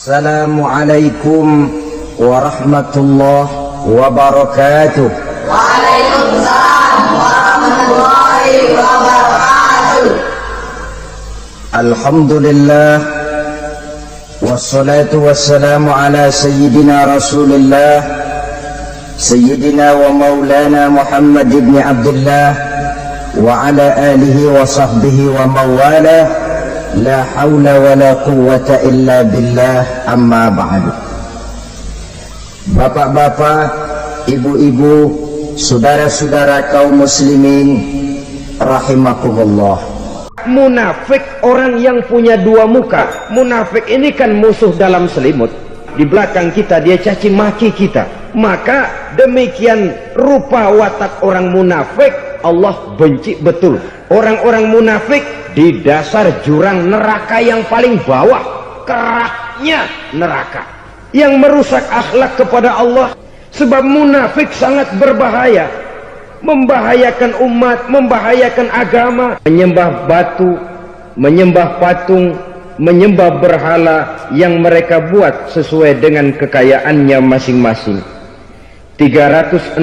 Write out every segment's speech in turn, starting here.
Assalamualaikum warahmatullahi wabarakatuh. Waalaikumsalam warahmatullahi wabarakatuh. Alhamdulillah wassalatu wassalamu ala sayyidina Rasulillah sayyidina wa maulana Muhammad ibn Abdullah wa ala alihi wa sahbihi wa mawalah. La haula wa la quwwata illa billah, amma ba'du. Bapak-bapak, ibu-ibu, saudara-saudara kaum muslimin rahimakumullah. Munafik orang yang punya dua muka. Munafik ini kan musuh dalam selimut. Di belakang kita dia caci maki kita. Maka demikian rupa watak orang munafik Allah benci betul. Orang-orang munafik di dasar jurang neraka yang paling bawah, keraknya neraka yang merusak akhlak kepada Allah. Sebab munafik sangat berbahaya, membahayakan umat, membahayakan agama. Menyembah batu, menyembah patung, menyembah berhala yang mereka buat sesuai dengan kekayaannya masing-masing. 360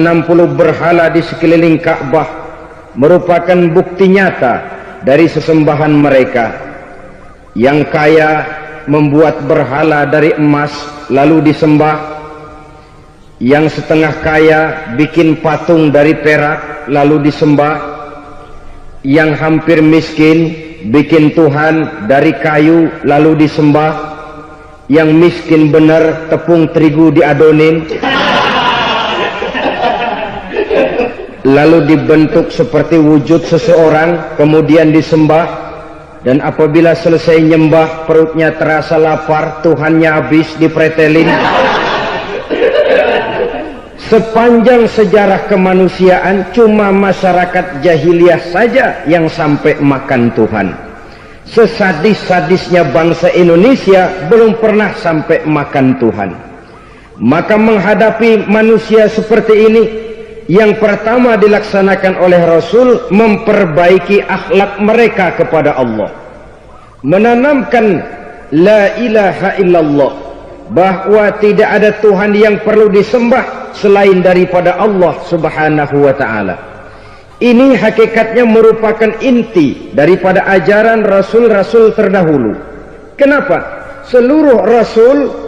berhala di sekeliling Ka'bah merupakan bukti nyata dari sesembahan mereka. Yang kaya membuat berhala dari emas lalu disembah. Yang setengah kaya bikin patung dari perak lalu disembah. Yang hampir miskin bikin Tuhan dari kayu lalu disembah. Yang miskin benar tepung terigu diadonin lalu dibentuk seperti wujud seseorang kemudian disembah. Dan apabila selesai nyembah perutnya terasa lapar, Tuhannya habis dipretelin. Sepanjang sejarah kemanusiaan cuma masyarakat jahiliyah saja yang sampai makan Tuhan. Sesadis-sadisnya bangsa Indonesia belum pernah sampai makan Tuhan. Maka menghadapi manusia seperti ini, yang pertama dilaksanakan oleh Rasul memperbaiki akhlak mereka kepada Allah, menanamkan la ilaha illallah, bahwa tidak ada Tuhan yang perlu disembah selain daripada Allah subhanahu wa ta'ala. Ini hakikatnya merupakan inti daripada ajaran Rasul-Rasul terdahulu. Kenapa? Seluruh Rasul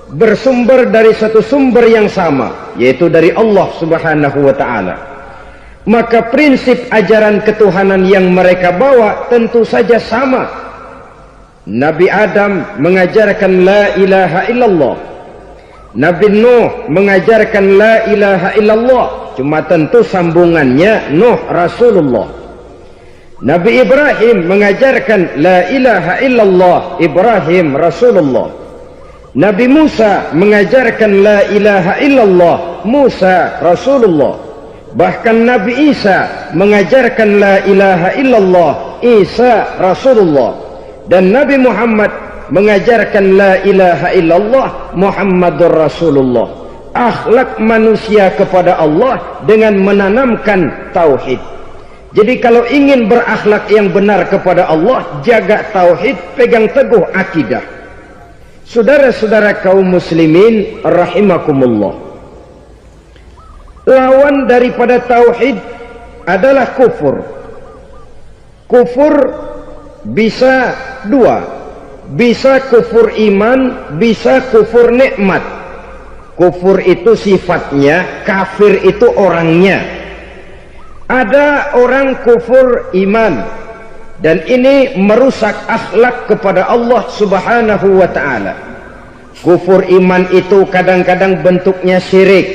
bersumber dari satu sumber yang sama, yaitu dari Allah subhanahu wa ta'ala. Maka prinsip ajaran ketuhanan yang mereka bawa tentu saja sama. Nabi Adam mengajarkan la ilaha illallah, Nabi Nuh mengajarkan la ilaha illallah, cuma tentu sambungannya Nuh Rasulullah. Nabi Ibrahim mengajarkan la ilaha illallah, Ibrahim Rasulullah. Nabi Musa mengajarkan la ilaha illallah, Musa Rasulullah. Bahkan Nabi Isa mengajarkan la ilaha illallah, Isa Rasulullah. Dan Nabi Muhammad mengajarkan la ilaha illallah, Muhammadur Rasulullah. Akhlak manusia kepada Allah dengan menanamkan tauhid. Jadi kalau ingin berakhlak yang benar kepada Allah, jaga tauhid, pegang teguh akidah. Saudara-saudara kaum muslimin rahimakumullah, lawan daripada tauhid adalah kufur. Kufur bisa dua, bisa kufur iman, bisa kufur nikmat. Kufur itu sifatnya, kafir itu orangnya. Ada orang kufur iman, dan ini merusak akhlak kepada Allah subhanahu wa ta'ala. Kufur iman itu kadang-kadang bentuknya syirik,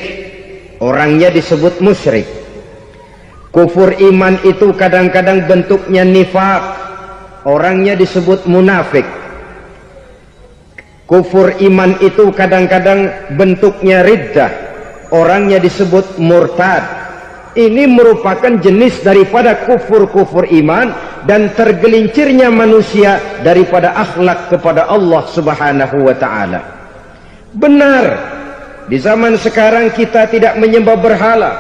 orangnya disebut musyrik. Kufur iman itu kadang-kadang bentuknya nifaq, orangnya disebut munafik. Kufur iman itu kadang-kadang bentuknya riddah, orangnya disebut murtad. Ini merupakan jenis daripada kufur-kufur iman dan tergelincirnya manusia daripada akhlak kepada Allah subhanahu wa ta'ala. Benar, di zaman sekarang kita tidak menyembah berhala.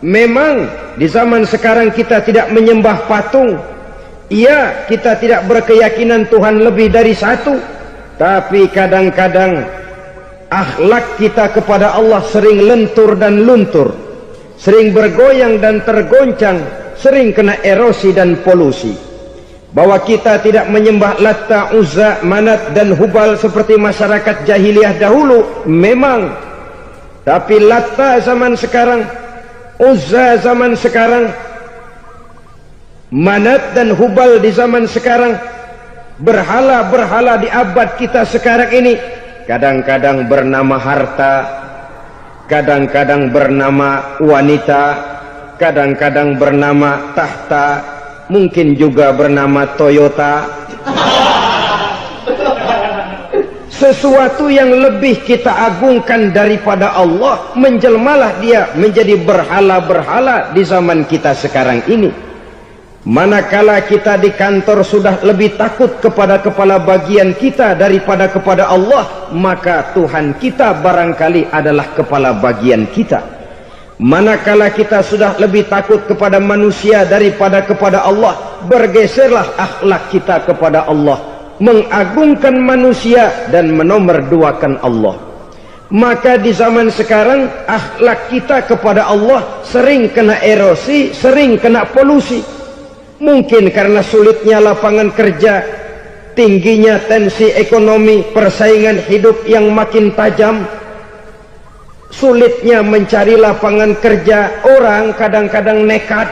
Memang di zaman sekarang kita tidak menyembah patung. Iya, kita tidak berkeyakinan Tuhan lebih dari satu. Tapi kadang-kadang akhlak kita kepada Allah sering lentur dan luntur, sering bergoyang dan tergoncang, sering kena erosi dan polusi. Bahwa kita tidak menyembah Latta, Uzza, Manat dan Hubal seperti masyarakat jahiliyah dahulu, memang. Tapi Latta zaman sekarang, Uzza zaman sekarang, Manat dan Hubal di zaman sekarang, berhala-berhala di abad kita sekarang ini, kadang-kadang bernama harta, kadang-kadang bernama wanita, kadang-kadang bernama tahta, mungkin juga bernama Toyota. Sesuatu yang lebih kita agungkan daripada Allah, menjelmalah dia menjadi berhala-berhala di zaman kita sekarang ini. Manakala kita di kantor sudah lebih takut kepada kepala bagian kita daripada kepada Allah, maka Tuhan kita barangkali adalah kepala bagian kita. Manakala kita sudah lebih takut kepada manusia daripada kepada Allah, bergeserlah akhlak kita kepada Allah, mengagungkan manusia dan menomorduakan Allah. Maka di zaman sekarang akhlak kita kepada Allah sering kena erosi, sering kena polusi. Mungkin karena sulitnya lapangan kerja, tingginya tensi ekonomi, persaingan hidup yang makin tajam, sulitnya mencari lapangan kerja, orang kadang-kadang nekat,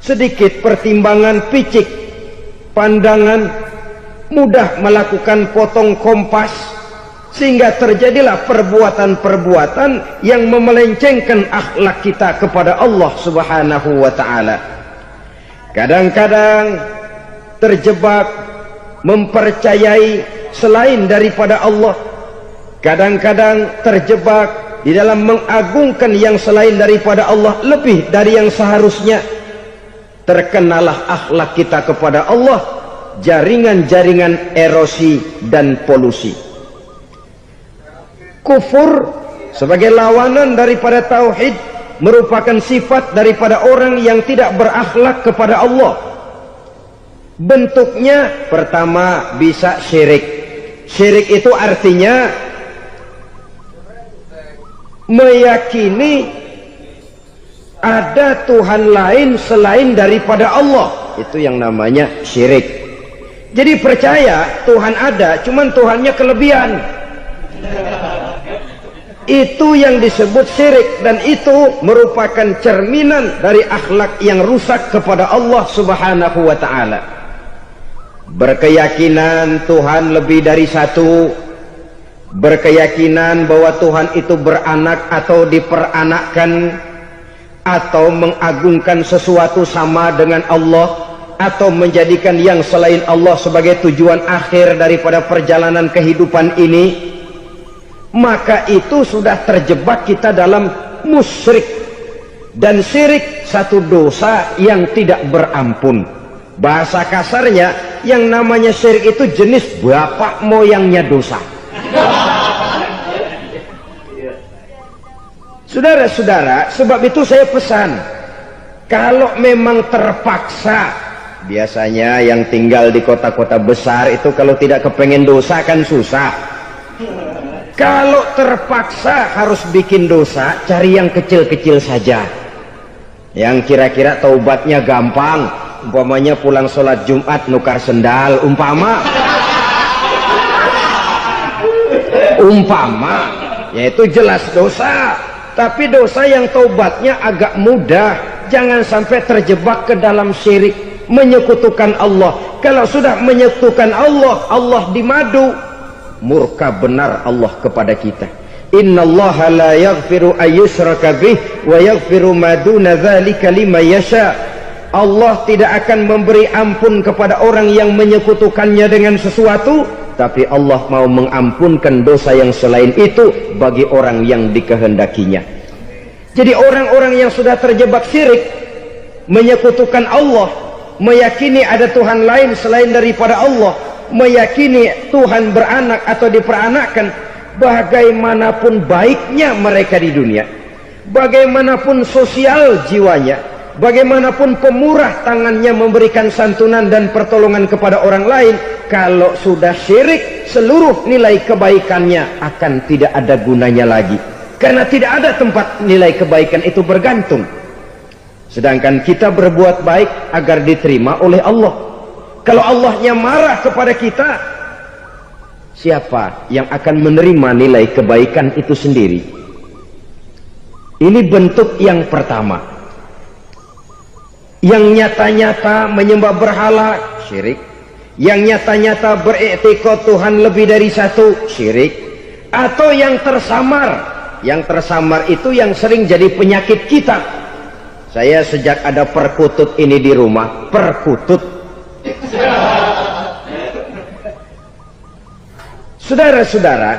sedikit pertimbangan picik, pandangan, mudah melakukan potong kompas, sehingga terjadilah perbuatan-perbuatan yang memelencengkan akhlak kita kepada Allah Subhanahu wa ta'ala. Kadang-kadang terjebak mempercayai selain daripada Allah, kadang-kadang terjebak di dalam mengagungkan yang selain daripada Allah lebih dari yang seharusnya. Terkenalah akhlak kita kepada Allah jaringan-jaringan erosi dan polusi. Kufur sebagai lawanan daripada tauhid merupakan sifat daripada orang yang tidak berakhlak kepada Allah. Bentuknya pertama bisa syirik. Syirik itu artinya meyakini ada Tuhan lain selain daripada Allah. Itu yang namanya syirik. Jadi percaya Tuhan ada, cuman Tuhannya kelebihan. Itu yang disebut syirik, dan itu merupakan cerminan dari akhlak yang rusak kepada Allah Subhanahu wa ta'ala. Berkeyakinan Tuhan lebih dari satu, berkeyakinan bahwa Tuhan itu beranak atau diperanakkan, atau mengagungkan sesuatu sama dengan Allah, atau menjadikan yang selain Allah sebagai tujuan akhir daripada perjalanan kehidupan ini, maka itu sudah terjebak kita dalam musyrik. Dan syirik satu dosa yang tidak berampun. Bahasa kasarnya, yang namanya syirik itu jenis bapak moyangnya dosa. Saudara-saudara, sebab itu saya pesan, kalau memang terpaksa, biasanya yang tinggal di kota-kota besar itu kalau tidak kepengen dosa kan susah. Kalau terpaksa harus bikin dosa, cari yang kecil-kecil saja, yang kira-kira taubatnya gampang. Umpamanya pulang sholat Jumat nukar sendal, umpama, yaitu jelas dosa. Tapi dosa yang taubatnya agak mudah. Jangan sampai terjebak ke dalam syirik, menyekutukan Allah. Kalau sudah menyekutukan Allah, Allah dimadu, murka benar Allah kepada kita. Innallaha la yaghfiru ayyushraka bih wa yaghfiru ma duna dzalika liman yasha. Allah tidak akan memberi ampun kepada orang yang menyekutukannya dengan sesuatu, tapi Allah mau mengampunkan dosa yang selain itu bagi orang yang dikehendakinya. Jadi orang-orang yang sudah terjebak syirik, menyekutukan Allah, meyakini ada Tuhan lain selain daripada Allah, meyakini Tuhan beranak atau diperanakkan, bagaimanapun baiknya mereka di dunia, bagaimanapun sosial jiwanya, bagaimanapun pemurah tangannya memberikan santunan dan pertolongan kepada orang lain, kalau sudah syirik, seluruh nilai kebaikannya akan tidak ada gunanya lagi, karena tidak ada tempat nilai kebaikan itu bergantung. Sedangkan kita berbuat baik agar diterima oleh Allah. Kalau Allahnya marah kepada kita, siapa yang akan menerima nilai kebaikan itu sendiri? Ini bentuk yang pertama. Yang nyata-nyata menyembah berhala, syirik. Yang nyata-nyata beriktikad Tuhan lebih dari satu, syirik. Atau yang tersamar. Yang tersamar itu yang sering jadi penyakit kita. Saya sejak ada perkutut ini di rumah, perkutut. Saudara-saudara,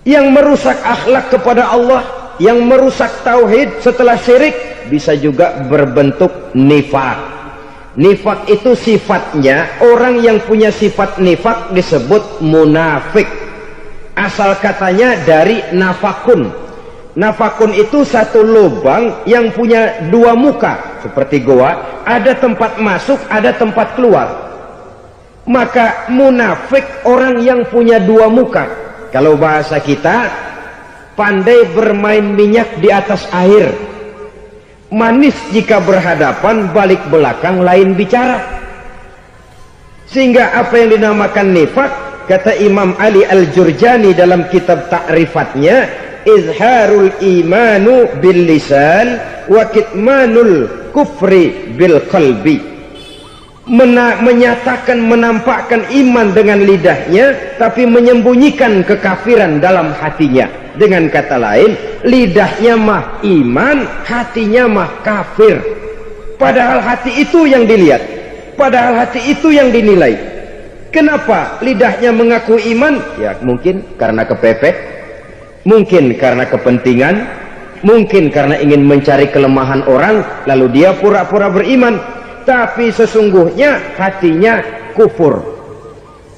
yang merusak akhlak kepada Allah, yang merusak tauhid setelah syirik, bisa juga berbentuk nifak. Nifak itu sifatnya, orang yang punya sifat nifak disebut munafik. Asal katanya dari nafakun. Nafakun itu satu lubang yang punya dua muka, seperti goa, ada tempat masuk, ada tempat keluar. Maka munafik orang yang punya dua muka. Kalau bahasa kita, pandai bermain minyak di atas air, manis jika berhadapan, balik belakang lain bicara. Sehingga apa yang dinamakan nifak, kata Imam Ali Al-Jurjani dalam kitab ta'rifatnya, izharul imanu bil lisan wa kitmanul kufri bil qalbi. Menyatakan, menampakkan iman dengan lidahnya, tapi menyembunyikan kekafiran dalam hatinya. Dengan kata lain, lidahnya mah iman, hatinya mah kafir. Padahal hati itu yang dilihat, padahal hati itu yang dinilai. Kenapa lidahnya mengaku iman? Ya mungkin karena kepepet, mungkin karena kepentingan, mungkin karena ingin mencari kelemahan orang, lalu dia pura-pura beriman. Tapi sesungguhnya hatinya kufur.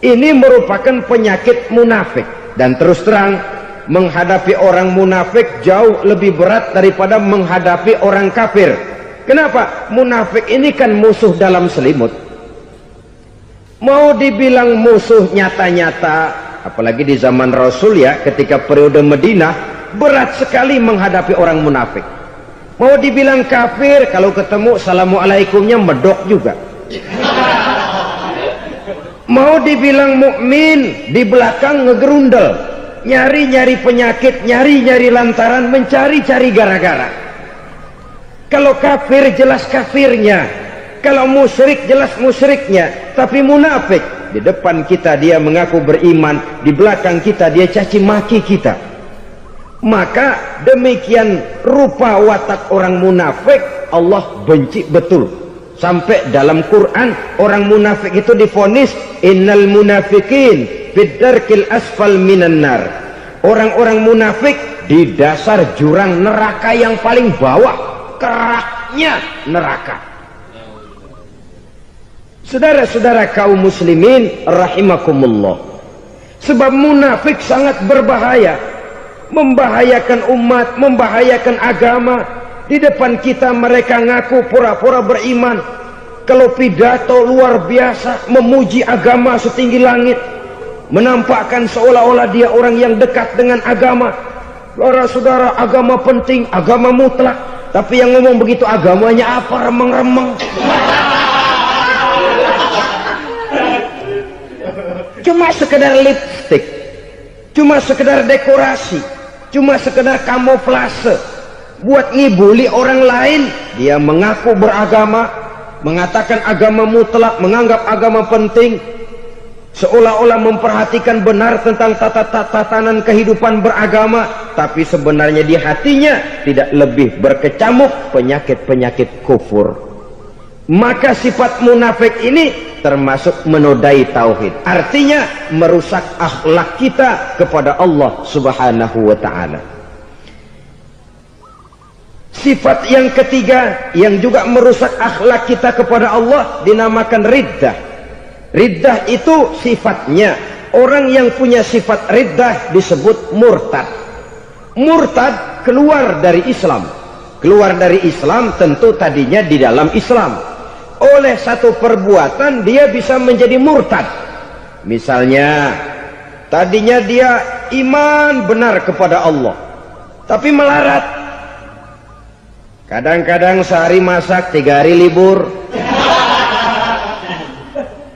Ini merupakan penyakit munafik. Dan terus terang, menghadapi orang munafik jauh lebih berat daripada menghadapi orang kafir. Kenapa? Munafik ini kan musuh dalam selimut. Mau dibilang musuh nyata-nyata, apalagi di zaman Rasul ya, ketika periode Madinah, berat sekali menghadapi orang munafik. Mau dibilang kafir, kalau ketemu assalamualaikumnya medok juga. Mau dibilang mukmin, di belakang ngegerundel, nyari-nyari penyakit, nyari-nyari lantaran, mencari-cari gara-gara. Kalau kafir jelas kafirnya, kalau musyrik jelas musyriknya. Tapi munafik, di depan kita dia mengaku beriman, di belakang kita dia caci maki kita. Maka demikian rupa watak orang munafik, Allah benci betul. Sampai dalam Quran orang munafik itu divonis innal munafikin fid darkil asfal minan nar. Orang-orang munafik di dasar jurang neraka yang paling bawah, keraknya neraka. Saudara-saudara kaum muslimin rahimakumullah, sebab munafik sangat berbahaya, membahayakan umat, membahayakan agama. Di depan kita mereka ngaku pura-pura beriman, kalau pidato luar biasa, memuji agama setinggi langit, menampakkan seolah-olah dia orang yang dekat dengan agama. Saudara-saudara, agama penting, agama mutlak. Tapi yang ngomong begitu agamanya apa? Remeng-remeng. Cuma sekedar lipstick, cuma sekedar dekorasi, cuma sekedar kamuflase buat ngibuli orang lain. Dia mengaku beragama, mengatakan agama mutlak, menganggap agama penting, seolah-olah memperhatikan benar tentang tatanan kehidupan beragama, tapi sebenarnya di hatinya tidak lebih berkecamuk penyakit-penyakit kufur. Maka sifat munafik ini termasuk menodai tauhid, artinya merusak akhlak kita kepada Allah Subhanahu wa ta'ala. Sifat yang ketiga yang juga merusak akhlak kita kepada Allah dinamakan riddah. Riddah itu sifatnya, orang yang punya sifat riddah disebut murtad. Murtad keluar dari Islam. keluar dari Islam tentu tadinya di dalam Islam. Oleh satu perbuatan dia bisa menjadi murtad. Misalnya tadinya dia iman benar kepada Allah, tapi melarat. Kadang-kadang sehari masak, 3 hari libur.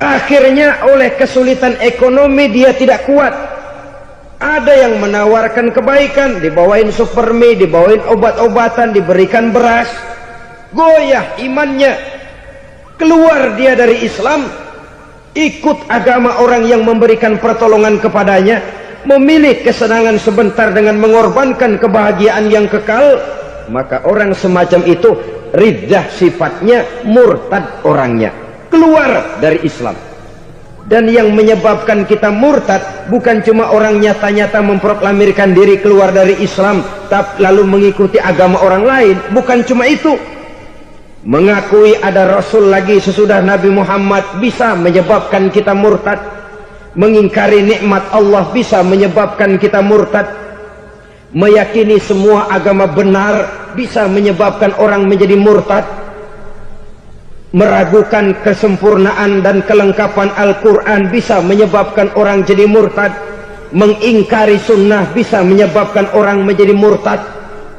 Akhirnya oleh kesulitan ekonomi dia tidak kuat. Ada yang menawarkan kebaikan, dibawain supermi, dibawain obat-obatan, diberikan beras. Goyah imannya, keluar dia dari Islam, ikut agama orang yang memberikan pertolongan kepadanya, memilih kesenangan sebentar dengan mengorbankan kebahagiaan yang kekal. Maka orang semacam itu riddah sifatnya, murtad orangnya, keluar dari Islam. Dan yang menyebabkan kita murtad bukan cuma orang nyata-nyata memproklamirkan diri keluar dari Islam tapi lalu mengikuti agama orang lain. Bukan cuma itu. Mengakui ada Rasul lagi sesudah Nabi Muhammad bisa menyebabkan kita murtad. Mengingkari nikmat Allah bisa menyebabkan kita murtad. Meyakini semua agama benar bisa menyebabkan orang menjadi murtad. Meragukan kesempurnaan dan kelengkapan Al-Quran bisa menyebabkan orang jadi murtad. Mengingkari sunnah bisa menyebabkan orang menjadi murtad.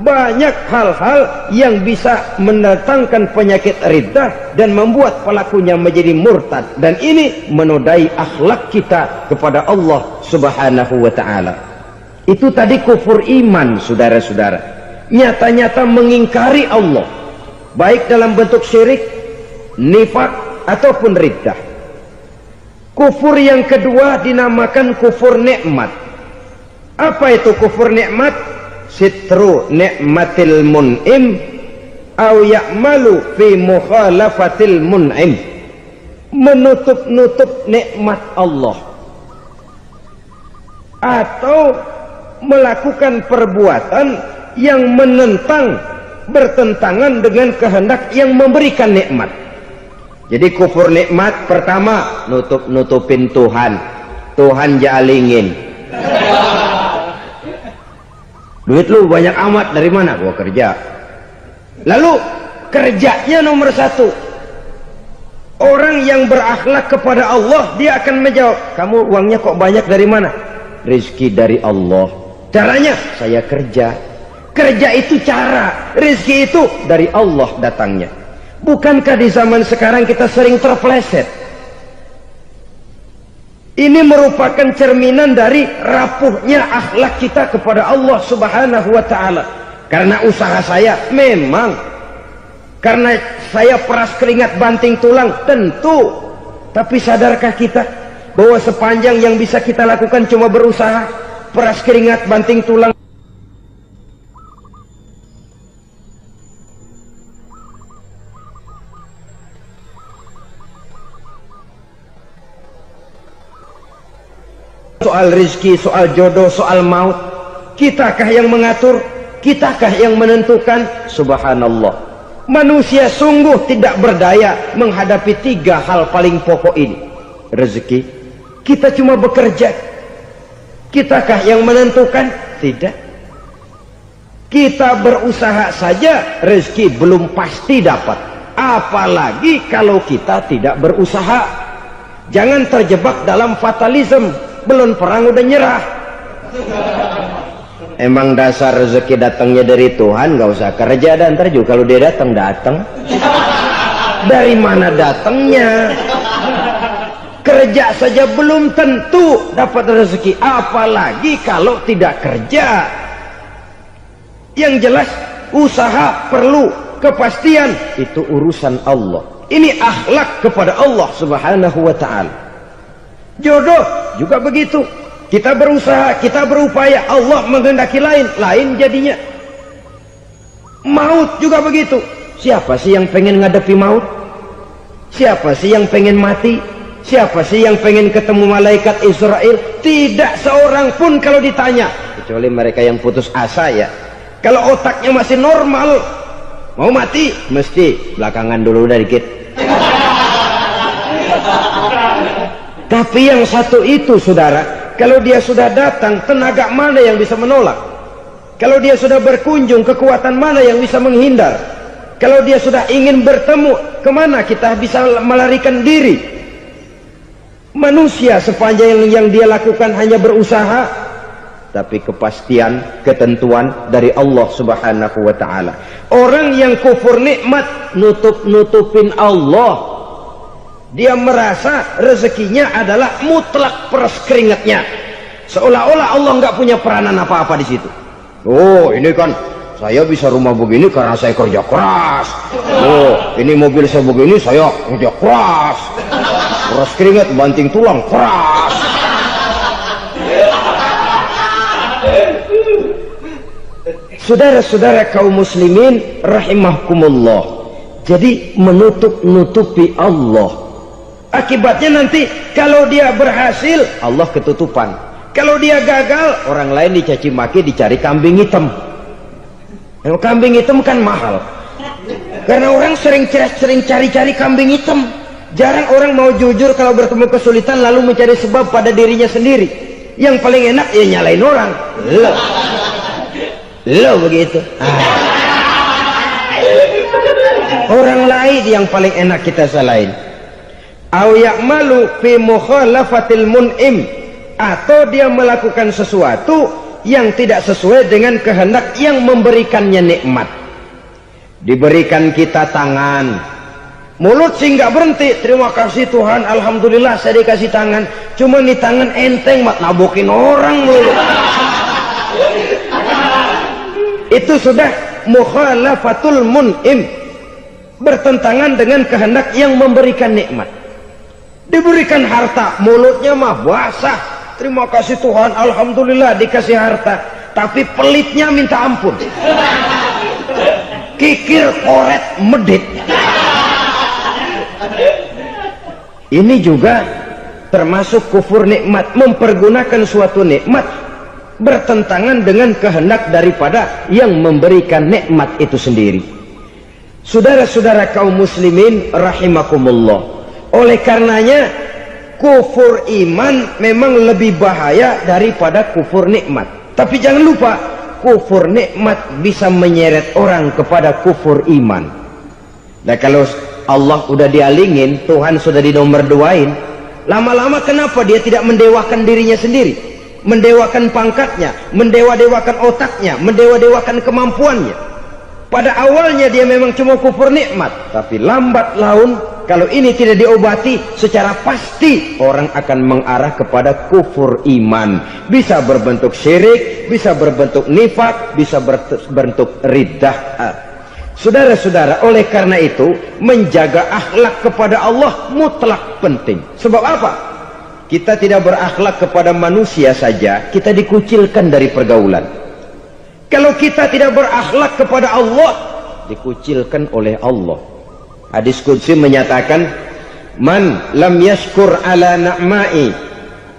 Banyak hal-hal yang bisa mendatangkan penyakit riddah dan membuat pelakunya menjadi murtad. Dan ini menodai akhlak kita kepada Allah subhanahu wa ta'ala. Itu tadi kufur iman, saudara-saudara. Nyata-nyata mengingkari Allah, baik dalam bentuk syirik, nifak ataupun riddah. Kufur yang kedua dinamakan kufur nikmat. Apa itu kufur nikmat? Sitru nikmatil mun'im au ya'malu fi mukhalafatil mun'im. Menutup-nutup nikmat Allah atau melakukan perbuatan yang menentang, bertentangan dengan kehendak yang memberikan nikmat. Jadi kufur nikmat pertama, nutup-nutupin Tuhan. Tuhan jalingin. Duit lu banyak amat, dari mana? Gua kerja. Lalu kerjanya nomor 1. Orang yang berakhlak kepada Allah, dia akan menjawab, kamu uangnya kok banyak, dari mana? Rizki dari Allah. Caranya, saya kerja. Kerja itu cara, rizki itu dari Allah datangnya. Bukankah di zaman sekarang kita sering terpeleset? Ini merupakan cerminan dari rapuhnya akhlak kita kepada Allah subhanahu wa ta'ala. Karena usaha saya memang, karena saya peras keringat banting tulang, tentu. Tapi sadarkah kita bahwa sepanjang yang bisa kita lakukan cuma berusaha, peras keringat banting tulang? Soal rizki, soal jodoh, soal maut, kitakah yang mengatur? Kitakah yang menentukan? Subhanallah. Manusia sungguh tidak berdaya menghadapi 3 hal paling pokok ini. Rezeki, kita cuma bekerja. Kitakah yang menentukan? Tidak. Kita berusaha saja, rezeki belum pasti dapat. Apalagi kalau kita tidak berusaha. Jangan terjebak dalam fatalisme. Belum perang udah nyerah. Emang dasar rezeki datangnya dari Tuhan, nggak usah kerja, dan ntar juga kalau dia datang. Dari mana datangnya? Kerja saja belum tentu dapat rezeki, apalagi kalau tidak kerja. Yang jelas usaha perlu kepastian, itu urusan Allah. Ini akhlak kepada Allah subhanahu wa ta'ala. Jodoh juga begitu. Kita berusaha, kita berupaya, Allah menghendaki lain jadinya. Maut juga begitu. Siapa sih yang pengen ngadepi maut? Siapa sih yang pengen mati? Siapa sih yang pengen ketemu malaikat Israel? Tidak seorang pun kalau ditanya, kecuali mereka yang putus asa ya. Kalau otaknya masih normal, mau mati mesti belakangan dulu udah dikit. Tapi yang satu itu, saudara, kalau dia sudah datang, tenaga mana yang bisa menolak? Kalau dia sudah berkunjung, kekuatan mana yang bisa menghindar? Kalau dia sudah ingin bertemu, kemana kita bisa melarikan diri? Manusia sepanjang yang dia lakukan hanya berusaha, tapi kepastian, ketentuan dari Allah Subhanahu wa ta'ala. Orang yang kufur nikmat, nutupin Allah. Dia merasa rezekinya adalah mutlak peras keringatnya, seolah-olah Allah nggak punya peranan apa-apa di situ. Oh, ini kan saya bisa rumah begini karena saya kerja keras. Oh, ini mobil saya begini, saya kerja keras. Peras keringat, banting tulang, keras. Saudara-saudara kaum muslimin rahimahkumullah, jadi menutup-nutupi Allah. Akibatnya nanti kalau dia berhasil, Allah ketutupan. Kalau dia gagal, orang lain dicaci maki, dicari kambing hitam. Yang kambing hitam kan mahal, karena orang sering cari-cari kambing hitam. Jarang orang mau jujur kalau bertemu kesulitan lalu mencari sebab pada dirinya sendiri. Yang paling enak ya nyalain orang. Lo begitu. Orang lain yang paling enak kita salahin. Au ya'malu fi mukhalafatil mun'im, atau dia melakukan sesuatu yang tidak sesuai dengan kehendak yang memberikannya nikmat. Diberikan kita tangan, mulut sih nggak berhenti, terima kasih Tuhan, alhamdulillah saya dikasih tangan. Cuma nih tangan enteng mat nabokin orang mulu. Itu sudah mukhalafatul mun'im, bertentangan dengan kehendak yang memberikan nikmat. Diberikan harta, mulutnya mah basah, terima kasih Tuhan, alhamdulillah dikasih harta, tapi pelitnya minta ampun, kikir, koret, medit. Ini juga termasuk kufur nikmat, mempergunakan suatu nikmat bertentangan dengan kehendak daripada yang memberikan nikmat itu sendiri. Saudara-saudara kaum muslimin rahimakumullah, oleh karenanya kufur iman memang lebih bahaya daripada kufur nikmat. Tapi jangan lupa, kufur nikmat bisa menyeret orang kepada kufur iman. Nah, kalau Allah udah dialingin, Tuhan sudah dinomor duain, lama-lama kenapa dia tidak mendewakan dirinya sendiri, mendewakan pangkatnya, mendewa-dewakan otaknya, mendewa-dewakan kemampuannya? Pada awalnya dia memang cuma kufur nikmat, tapi lambat laun kalau ini tidak diobati, secara pasti orang akan mengarah kepada kufur iman. Bisa berbentuk syirik, bisa berbentuk nifak, bisa berbentuk riddah. Saudara-saudara, oleh karena itu menjaga akhlak kepada Allah mutlak penting. Sebab apa? Kita tidak berakhlak kepada manusia saja, kita dikucilkan dari pergaulan. Kalau kita tidak berakhlak kepada Allah, dikucilkan oleh Allah. Hadis qudsi menyatakan, man lam yashkur ala na'mai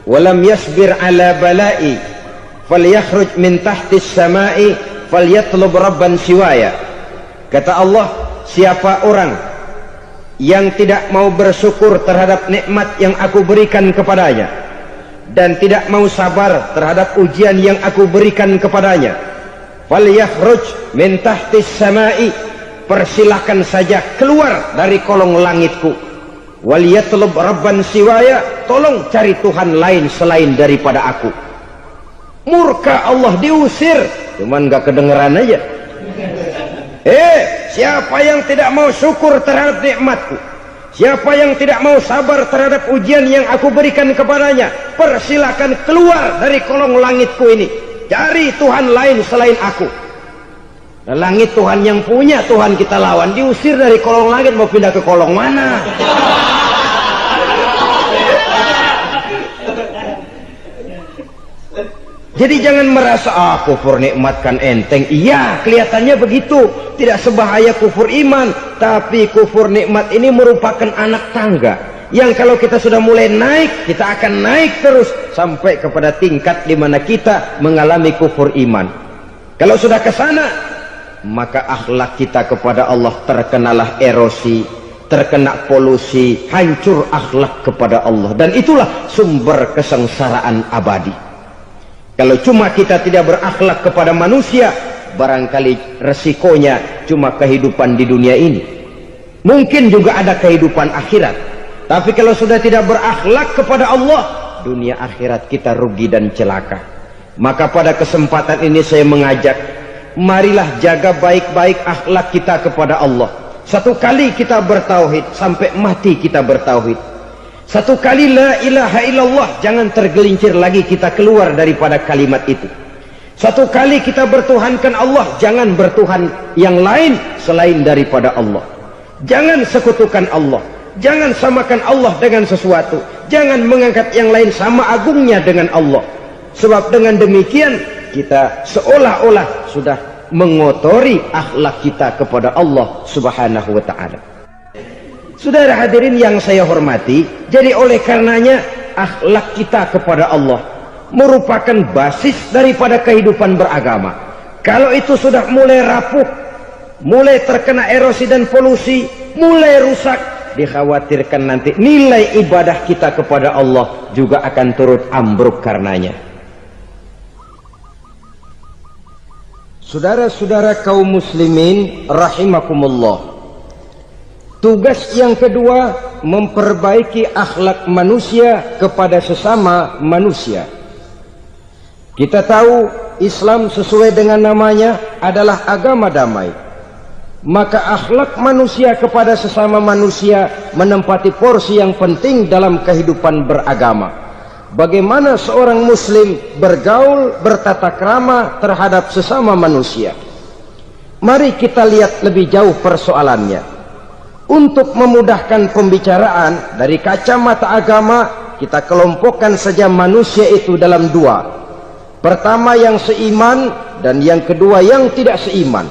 wa lam yasbir ala balai falyakhruj min tahtis samai falyatlub rabban siwaya. Kata Allah, siapa orang yang tidak mau bersyukur terhadap nikmat yang aku berikan kepadanya dan tidak mau sabar terhadap ujian yang aku berikan kepadanya, falyakhruj min tahtis samai, persilahkan saja keluar dari kolong langitku, waliyatlub rabban siwaya, tolong cari Tuhan lain selain daripada aku. Murka Allah, diusir, cuman gak kedengeran aja. Siapa yang tidak mau syukur terhadap nikmatku, siapa yang tidak mau sabar terhadap ujian yang aku berikan kepadanya, persilahkan keluar dari kolong langitku ini, cari Tuhan lain selain aku. Langit Tuhan yang punya, Tuhan kita lawan, diusir dari kolong langit, mau pindah ke kolong mana? Jadi jangan merasa kufur nikmat kan enteng. Iya, kelihatannya begitu, tidak sebahaya kufur iman. Tapi kufur nikmat ini merupakan anak tangga yang kalau kita sudah mulai naik, kita akan naik terus sampai kepada tingkat di mana kita mengalami kufur iman. Kalau sudah ke sana, maka akhlak kita kepada Allah terkenalah erosi, terkena polusi, hancur akhlak kepada Allah, dan itulah sumber kesengsaraan abadi. Kalau cuma kita tidak berakhlak kepada manusia, barangkali resikonya cuma kehidupan di dunia ini. Mungkin juga ada kehidupan akhirat. Tapi kalau sudah tidak berakhlak kepada Allah, dunia akhirat kita rugi dan celaka. Maka pada kesempatan ini saya mengajak, marilah jaga baik-baik akhlak kita kepada Allah. Satu kali kita bertauhid, sampai mati kita bertauhid. Satu kali la ilaha illallah, jangan tergelincir lagi kita keluar daripada kalimat itu. Satu kali kita bertuhankan Allah, jangan bertuhan yang lain selain daripada Allah. Jangan sekutukan Allah, jangan samakan Allah dengan sesuatu, jangan mengangkat yang lain sama agungnya dengan Allah. Sebab dengan demikian kita seolah-olah sudah mengotori akhlak kita kepada Allah Subhanahu wa ta'ala. Saudara hadirin yang saya hormati, jadi oleh karenanya akhlak kita kepada Allah merupakan basis daripada kehidupan beragama. Kalau itu sudah mulai rapuh, mulai terkena erosi dan polusi, mulai rusak, dikhawatirkan nanti nilai ibadah kita kepada Allah juga akan turut ambruk karenanya. Saudara-saudara kaum muslimin rahimakumullah, tugas yang kedua, memperbaiki akhlak manusia kepada sesama manusia. Kita tahu Islam sesuai dengan namanya adalah agama damai. Maka akhlak manusia kepada sesama manusia menempati porsi yang penting dalam kehidupan beragama. Bagaimana seorang muslim bergaul, bertata krama terhadap sesama manusia. Mari kita lihat lebih jauh persoalannya. Untuk memudahkan pembicaraan dari kacamata agama, kita kelompokkan saja manusia itu dalam dua. Pertama yang seiman, dan yang kedua yang tidak seiman.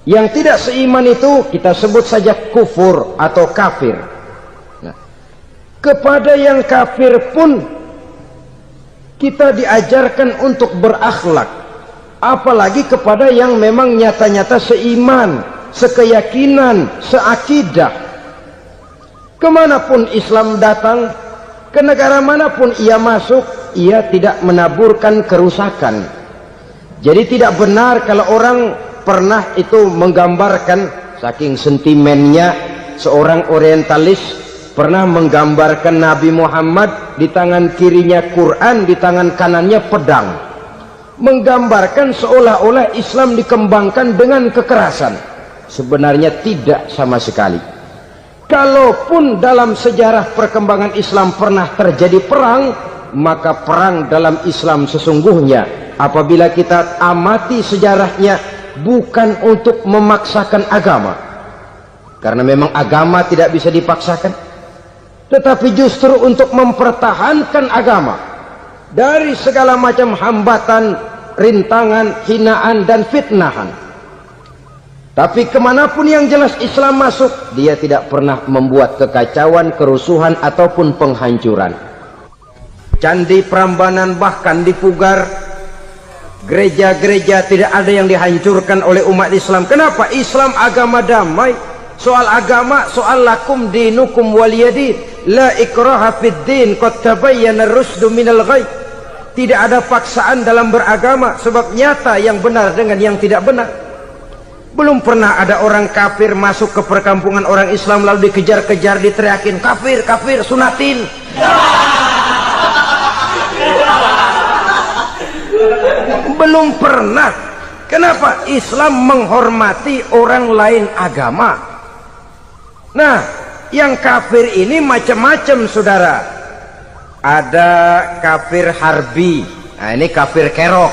Yang tidak seiman itu kita sebut saja kufur atau kafir. Nah, kepada yang kafir pun kita diajarkan untuk berakhlak, apalagi kepada yang memang nyata-nyata seiman, sekeyakinan, seakidah. Kemanapun Islam datang, ke negara manapun ia masuk, ia tidak menaburkan kerusakan. Jadi tidak benar kalau orang pernah itu menggambarkan, saking sentimennya seorang orientalis pernah menggambarkan Nabi Muhammad di tangan kirinya Quran, di tangan kanannya pedang, menggambarkan seolah-olah Islam dikembangkan dengan kekerasan. Sebenarnya tidak sama sekali. Kalaupun dalam sejarah perkembangan Islam pernah terjadi perang, maka perang dalam Islam sesungguhnya apabila kita amati sejarahnya bukan untuk memaksakan agama, karena memang agama tidak bisa dipaksakan, tetapi justru untuk mempertahankan agama dari segala macam hambatan, rintangan, hinaan dan fitnahan. Tapi kemanapun yang jelas Islam masuk, dia tidak pernah membuat kekacauan, kerusuhan ataupun penghancuran. Candi Prambanan bahkan dipugar, gereja-gereja tidak ada yang dihancurkan oleh umat Islam. Kenapa? Islam agama damai. Soal agama, soal lakum dinukum waliyadin, la ikraha fid din, qad tabayyana ar-rusdu minal ghayy. Tidak ada paksaan dalam beragama, sebab nyata yang benar dengan yang tidak benar. Belum pernah ada orang kafir masuk ke perkampungan orang Islam lalu dikejar-kejar, diteriakin kafir, kafir, sunatin. Belum pernah. Kenapa? Islam menghormati orang lain agama. Nah, yang kafir ini macam-macam, saudara. Ada kafir harbi. Nah, ini kafir kerok.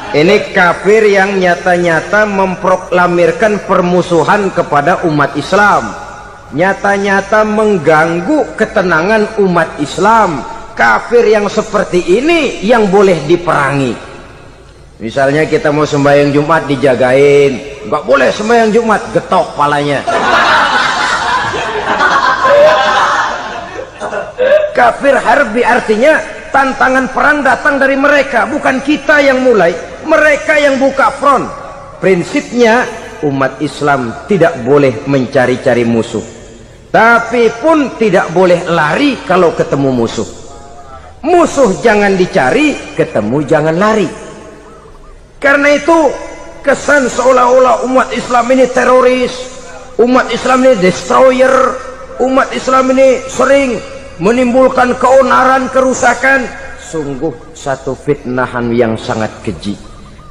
Ini kafir yang nyata-nyata memproklamirkan permusuhan kepada umat Islam. Nyata-nyata mengganggu ketenangan umat Islam. Kafir yang seperti ini yang boleh diperangi. Misalnya kita mau sembahyang Jumat dijagain, nggak boleh sembahyang Jumat, getok palanya. Kafir harbi artinya tantangan perang datang dari mereka, bukan kita yang mulai, mereka yang buka front. Prinsipnya umat Islam tidak boleh mencari-cari musuh, tapi pun tidak boleh lari kalau ketemu musuh. Musuh jangan dicari, ketemu jangan lari. Karena itu kesan seolah-olah umat Islam ini teroris, umat Islam ini destroyer, umat Islam ini sering menimbulkan keonaran, kerusakan, sungguh satu fitnahan yang sangat keji.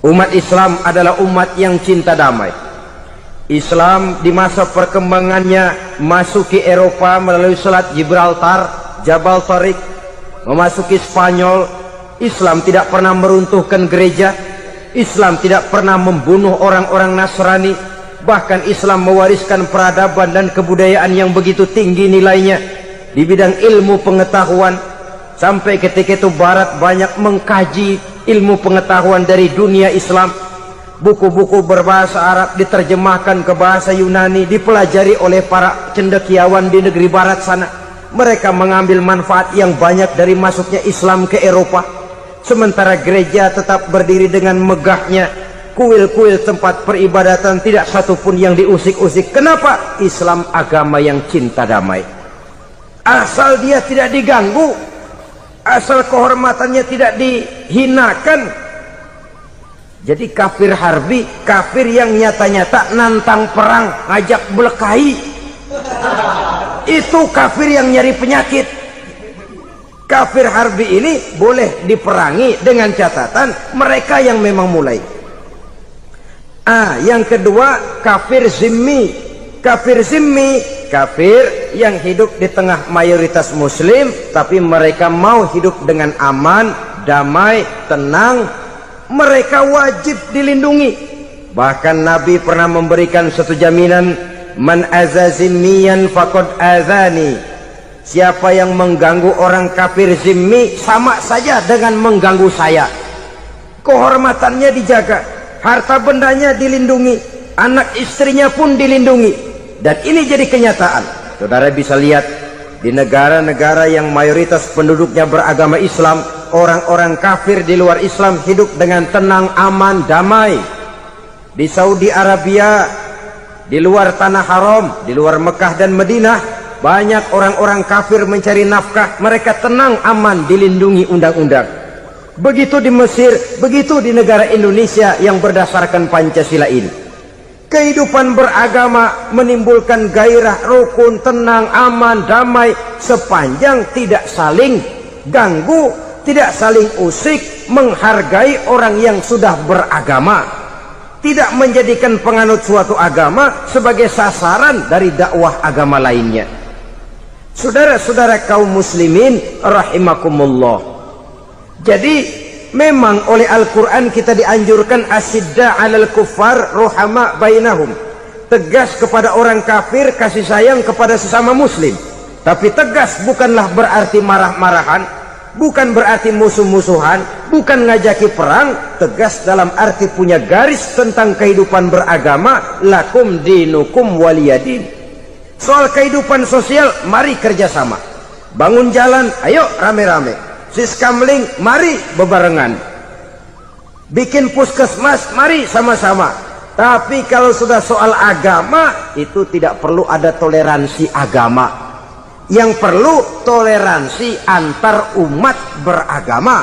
Umat Islam adalah umat yang cinta damai. Islam di masa perkembangannya masuki Eropa melalui Selat Gibraltar, Jabal Tariq, memasuki Spanyol. Islam tidak pernah meruntuhkan gereja, Islam tidak pernah membunuh orang-orang Nasrani. Bahkan Islam mewariskan peradaban dan kebudayaan yang begitu tinggi nilainya di bidang ilmu pengetahuan, sampai ketika itu Barat banyak mengkaji ilmu pengetahuan dari dunia Islam. Buku-buku berbahasa Arab diterjemahkan ke bahasa Yunani, dipelajari oleh para cendekiawan di negeri Barat sana. Mereka mengambil manfaat yang banyak dari masuknya Islam ke Eropa. Sementara gereja tetap berdiri dengan megahnya. Kuil-kuil tempat peribadatan tidak satupun yang diusik-usik. Kenapa? Islam agama yang cinta damai. Asal dia tidak diganggu, asal kehormatannya tidak dihinakan. Jadi kafir harbi, kafir yang nyata-nyata nantang perang, ngajak berkelahi, itu kafir yang nyari penyakit. Kafir harbi ini boleh diperangi dengan catatan mereka yang memang mulai. Yang kedua, kafir zimmi. Kafir zimmi, kafir yang hidup di tengah mayoritas muslim, tapi mereka mau hidup dengan aman, damai, tenang. Mereka wajib dilindungi. Bahkan Nabi pernah memberikan satu jaminan, man azazimmiyan faqad azani. Siapa yang mengganggu orang kafir zimmi sama saja dengan mengganggu saya. Kehormatannya dijaga, harta bendanya dilindungi, anak istrinya pun dilindungi. Dan ini jadi kenyataan. Saudara bisa lihat di negara-negara yang mayoritas penduduknya beragama Islam, orang-orang kafir di luar Islam hidup dengan tenang, aman, damai. Di Saudi Arabia, di luar tanah haram, di luar Mekah dan Madinah, banyak orang-orang kafir mencari nafkah. Mereka tenang, aman, dilindungi undang-undang. Begitu di Mesir, begitu di negara Indonesia yang berdasarkan Pancasila ini. Kehidupan beragama menimbulkan gairah, rukun, tenang, aman, damai, sepanjang tidak saling ganggu, tidak saling usik, menghargai orang yang sudah beragama, tidak menjadikan penganut suatu agama sebagai sasaran dari dakwah agama lainnya. Saudara-saudara kaum muslimin rahimakumullah. Jadi memang oleh Al-Quran kita dianjurkan asidda 'alal kuffar ruhama bainahum. Tegas kepada orang kafir, kasih sayang kepada sesama muslim. Tapi tegas bukanlah berarti marah-marahan, bukan berarti musuh-musuhan, bukan ngajaki perang. Tegas dalam arti punya garis tentang kehidupan beragama, lakum dinukum waliyadin. Soal kehidupan sosial, mari kerjasama. Bangun jalan, ayo rame-rame. Siskamling, mari bebarengan. Bikin puskesmas, mari sama-sama. Tapi kalau sudah soal agama, itu tidak perlu ada toleransi agama. Yang perlu toleransi antar umat beragama.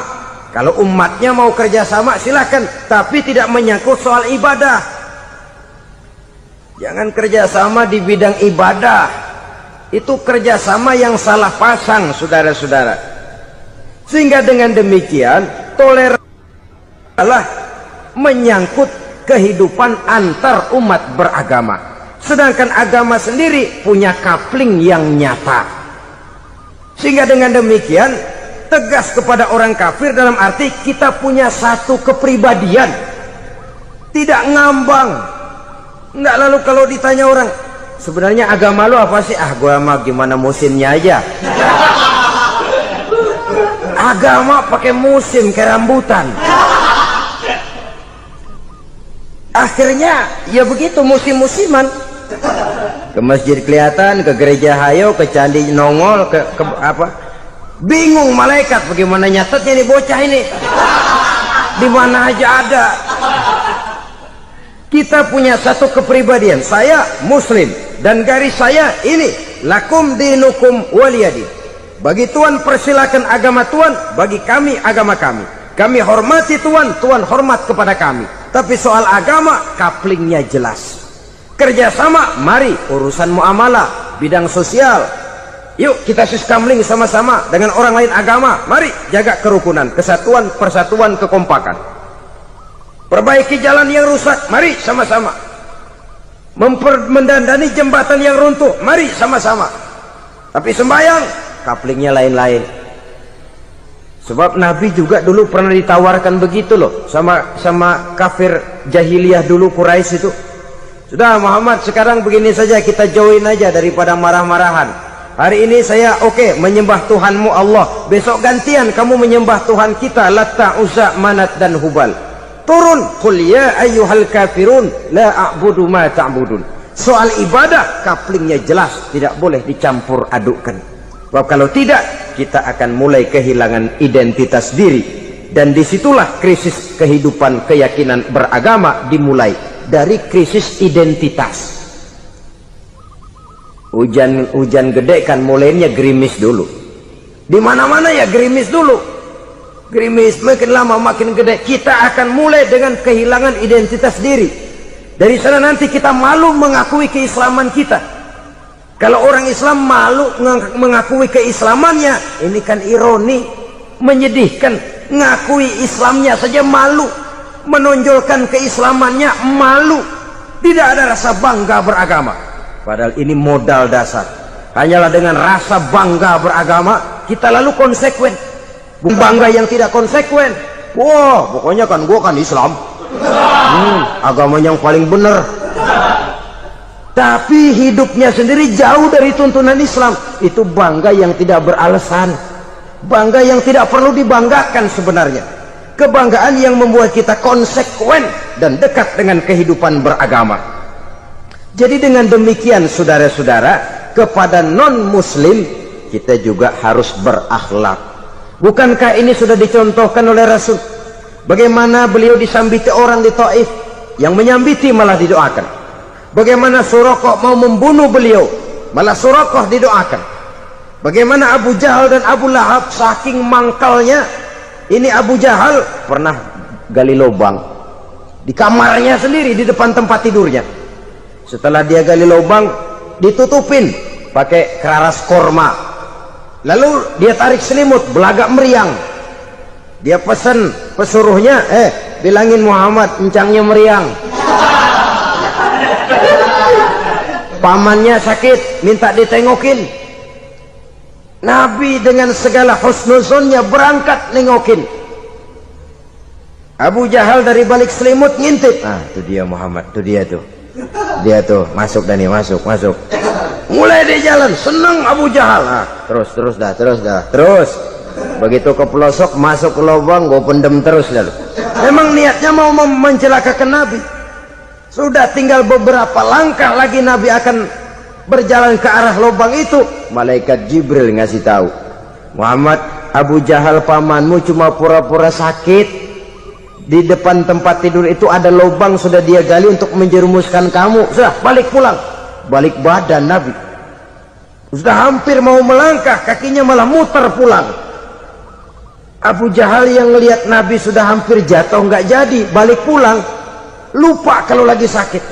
Kalau umatnya mau kerjasama silakan, tapi tidak menyangkut soal ibadah. Jangan kerjasama di bidang ibadah. Itu kerjasama yang salah pasang, saudara-saudara. Sehingga dengan demikian toleransi adalah menyangkut kehidupan antar umat beragama. Sedangkan agama sendiri punya coupling yang nyata. Sehingga dengan demikian tegas kepada orang kafir dalam arti kita punya satu kepribadian, tidak ngambang. Enggak, lalu kalau ditanya orang, sebenarnya agama lo apa sih? Gua mah gimana musimnya aja. Agama pakai musim kayak rambutan. Akhirnya ya begitu, musim-musiman. Ke masjid kelihatan, ke gereja hayo, ke candi nongol, ke apa? Bingung malaikat bagaimana nyatetnya nih bocah ini. Di mana aja ada. Kita punya satu kepribadian. Saya muslim dan garis saya ini, lakum dinukum waliyadin. Bagi Tuhan persilakan agama Tuhan, bagi kami agama kami. Kami hormati Tuhan, Tuhan hormat kepada kami. Tapi soal agama, kaplingnya jelas. Kerjasama, mari urusan muamalah, bidang sosial. Yuk kita siskamling sama-sama dengan orang lain agama. Mari jaga kerukunan, kesatuan, persatuan, kekompakan. Perbaiki jalan yang rusak, mari sama-sama. Mendandani jembatan yang runtuh, mari sama-sama. Tapi sembahyang, kaplingnya lain-lain. Sebab Nabi juga dulu pernah ditawarkan begitu loh sama kafir jahiliyah dulu, Quraisy itu. Sudah Muhammad, sekarang begini saja, kita join aja daripada marah-marahan. Hari ini saya oke menyembah Tuhanmu Allah, besok gantian kamu menyembah Tuhan kita Latta, Uzza, Manat dan Hubal. Turun, qul ya ayyuhal kafirun la a'budu ma ta'budun. Soal ibadah kaplingnya jelas, tidak boleh dicampur adukkan. Sebab kalau tidak, kita akan mulai kehilangan identitas diri. Dan disitulah krisis kehidupan keyakinan beragama dimulai. Dari krisis identitas. Hujan gede kan mulainya gerimis dulu. Di mana-mana ya gerimis dulu. Gerimis makin lama makin gede. Kita akan mulai dengan kehilangan identitas diri. Dari sana nanti kita malu mengakui keislaman kita. Kalau orang Islam malu mengakui keislamannya, ini kan ironi, menyedihkan. Ngakui Islamnya saja malu, menonjolkan keislamannya malu, tidak ada rasa bangga beragama. Padahal ini modal dasar. Hanyalah dengan rasa bangga beragama kita lalu konsekuen. Bangga yang tidak konsekuen, wah pokoknya kan gua kan Islam, agama yang paling benar. Tapi hidupnya sendiri jauh dari tuntunan Islam. Itu bangga yang tidak beralasan, bangga yang tidak perlu dibanggakan sebenarnya. Kebanggaan yang membuat kita konsekuen dan dekat dengan kehidupan beragama. Jadi dengan demikian saudara-saudara, kepada non-muslim kita juga harus berakhlak. Bukankah ini sudah dicontohkan oleh Rasul? Bagaimana beliau disambiti orang di Taif, yang menyambiti malah didoakan. Bagaimana Suraqah mau membunuh beliau, malah Suraqah didoakan. Bagaimana Abu Jahal dan Abu Lahab saking mangkalnya. Ini Abu Jahal pernah gali lubang di kamarnya sendiri, di depan tempat tidurnya. Setelah dia gali lubang, ditutupin pakai keras korma. Lalu dia tarik selimut, belagak meriang. Dia pesan pesuruhnya, bilangin Muhammad encangnya meriang. Pamannya sakit, minta ditengokin. Nabi dengan segala husnuzonnya berangkat nengokin. Abu Jahal dari balik selimut ngintip. Itu dia Muhammad, itu dia tuh. Dia tuh, masuk Dani, masuk. Mulai di jalan, senang Abu Jahal. Terus dah. Begitu ke pelosok, masuk ke lubang, gue pendem terus lalu. Memang niatnya mau mencelakakan Nabi. Sudah tinggal beberapa langkah lagi Nabi akan berjalan ke arah lubang itu. Malaikat Jibril ngasih tahu, Muhammad, Abu Jahal pamanmu cuma pura-pura sakit. Di depan tempat tidur itu ada lubang sudah dia gali untuk menjerumuskan kamu. Sudah balik pulang. Balik badan Nabi. Sudah hampir mau melangkah, kakinya malah muter pulang. Abu Jahal yang ngelihat Nabi sudah hampir jatuh nggak jadi, balik pulang. Lupa kalau lagi sakit.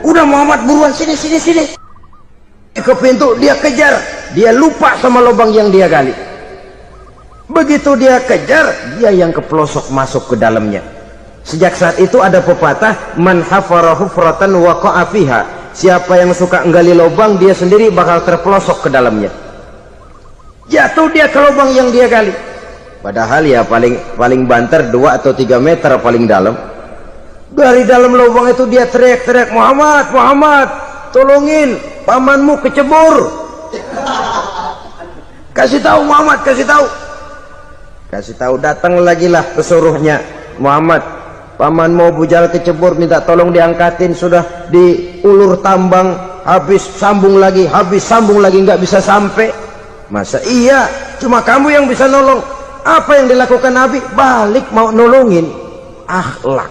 Udah Muhammad buruan sini. Ke pintu dia kejar. Dia lupa sama lubang yang dia gali. Begitu dia kejar, dia yang ke pelosok masuk ke dalamnya. Sejak saat itu ada pepatah, man hafara hufratan waqa'a fiha. Siapa yang suka nggali lubang, dia sendiri bakal terpelosok ke dalamnya. Jatuh dia ke lubang yang dia gali. Padahal ya paling banter 2 atau 3 meter paling dalam. Dari dalam lubang itu dia teriak-teriak, Muhammad, tolongin, pamanmu kecebur. Kasih tahu Muhammad, kasih tahu. Datang lagi lah pesuruhnya, Muhammad, pamanmu Abu Jahal kecebur, minta tolong diangkatin. Sudah diulur tambang, habis sambung lagi, nggak bisa sampai. Masa iya, cuma kamu yang bisa nolong? Apa yang dilakukan Nabi? Balik mau nolongin. Akhlak.